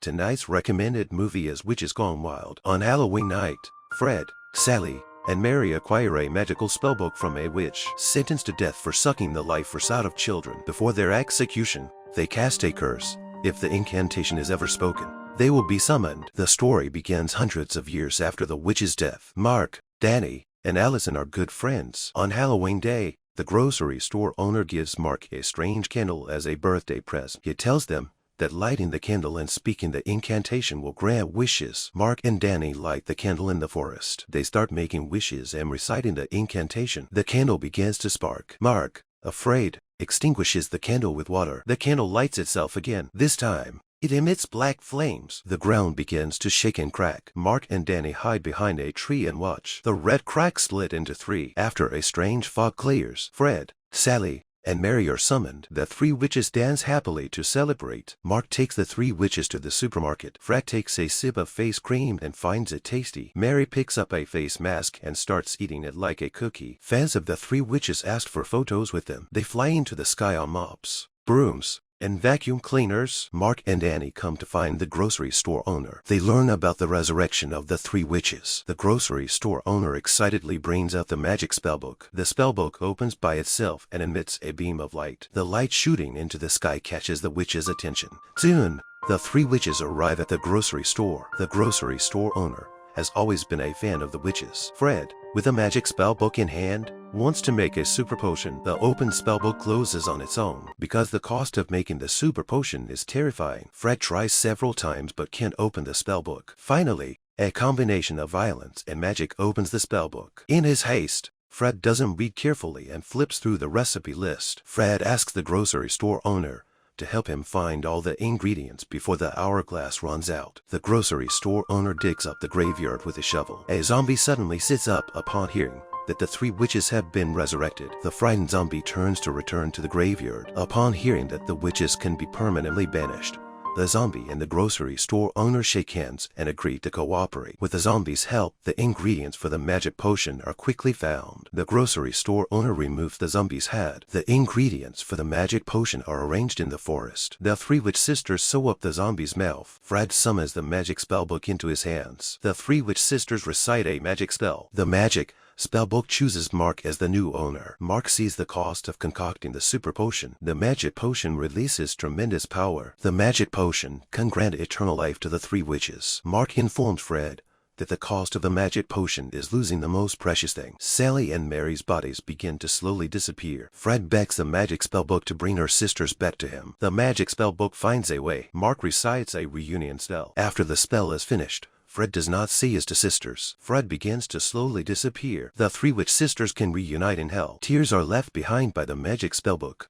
Tonight's recommended movie is Witches Gone Wild. On Halloween night, Fred, Sally, and Mary acquire a magical spellbook from a witch sentenced to death for sucking the life force out of children. Before their execution, they cast a curse. If the incantation is ever spoken, they will be summoned. The story begins hundreds of years after the witch's death. Mark, Danny, and Alison are good friends. On Halloween day, the grocery store owner gives Mark a strange candle as a birthday present. He tells them that lighting the candle and speaking the incantation will grant wishes. Mark and Danny light the candle in the forest. They start making wishes and reciting the incantation. The candle begins to spark. Mark, afraid, extinguishes the candle with water. The candle lights itself again. This time, it emits black flames. The ground begins to shake and crack. Mark and Danny hide behind a tree and watch. The red crack split into three. After a strange fog clears, Fred, Sally, and Mary are summoned. The three witches dance happily to celebrate. Mark takes the three witches to the supermarket. Fred takes a sip of face cream and finds it tasty. Mary picks up a face mask and starts eating it like a cookie. Fans of the three witches ask for photos with them. They fly into the sky on mops, brooms, and vacuum cleaners. Mark and Annie come to find the grocery store owner. They learn about the resurrection of the three witches. The grocery store owner excitedly brings out the magic spellbook. The spellbook opens by itself and emits a beam of light. The light shooting into the sky catches the witch's attention. Soon, the three witches arrive at the grocery store. The grocery store owner has always been a fan of the witches. Fred, with a magic spellbook in hand, wants to make a super potion. The open spellbook closes on its own. Because the cost of making the super potion is terrifying, Fred tries several times but can't open the spellbook. Finally, a combination of violence and magic opens the spellbook. In his haste, Fred doesn't read carefully and flips through the recipe list. Fred asks the grocery store owner to help him find all the ingredients before the hourglass runs out. The grocery store owner digs up the graveyard with a shovel. A zombie suddenly sits up upon hearing that the three witches have been resurrected. The frightened zombie turns to return to the graveyard. Upon hearing that the witches can be permanently banished, the zombie and the grocery store owner shake hands and agree to cooperate. With the zombie's help, the ingredients for the magic potion are quickly found. The grocery store owner removes the zombie's head. The ingredients for the magic potion are arranged in the forest. The three witch sisters sew up the zombie's mouth. Fred summons the magic spellbook into his hands. The three witch sisters recite a magic spell. The magic spellbook chooses Mark as the new owner. Mark sees the cost of concocting the super potion. The magic potion releases tremendous power. The magic potion can grant eternal life to the three witches. Mark informs Fred that the cost of the magic potion is losing the most precious thing. Sally and Mary's bodies begin to slowly disappear. Fred begs the magic spellbook to bring her sisters back to him. The magic spellbook finds a way. Mark recites a reunion spell. After the spell is finished, Fred does not see his two sisters. Fred begins to slowly disappear. The three witch sisters can reunite in hell. Tears are left behind by the magic spellbook.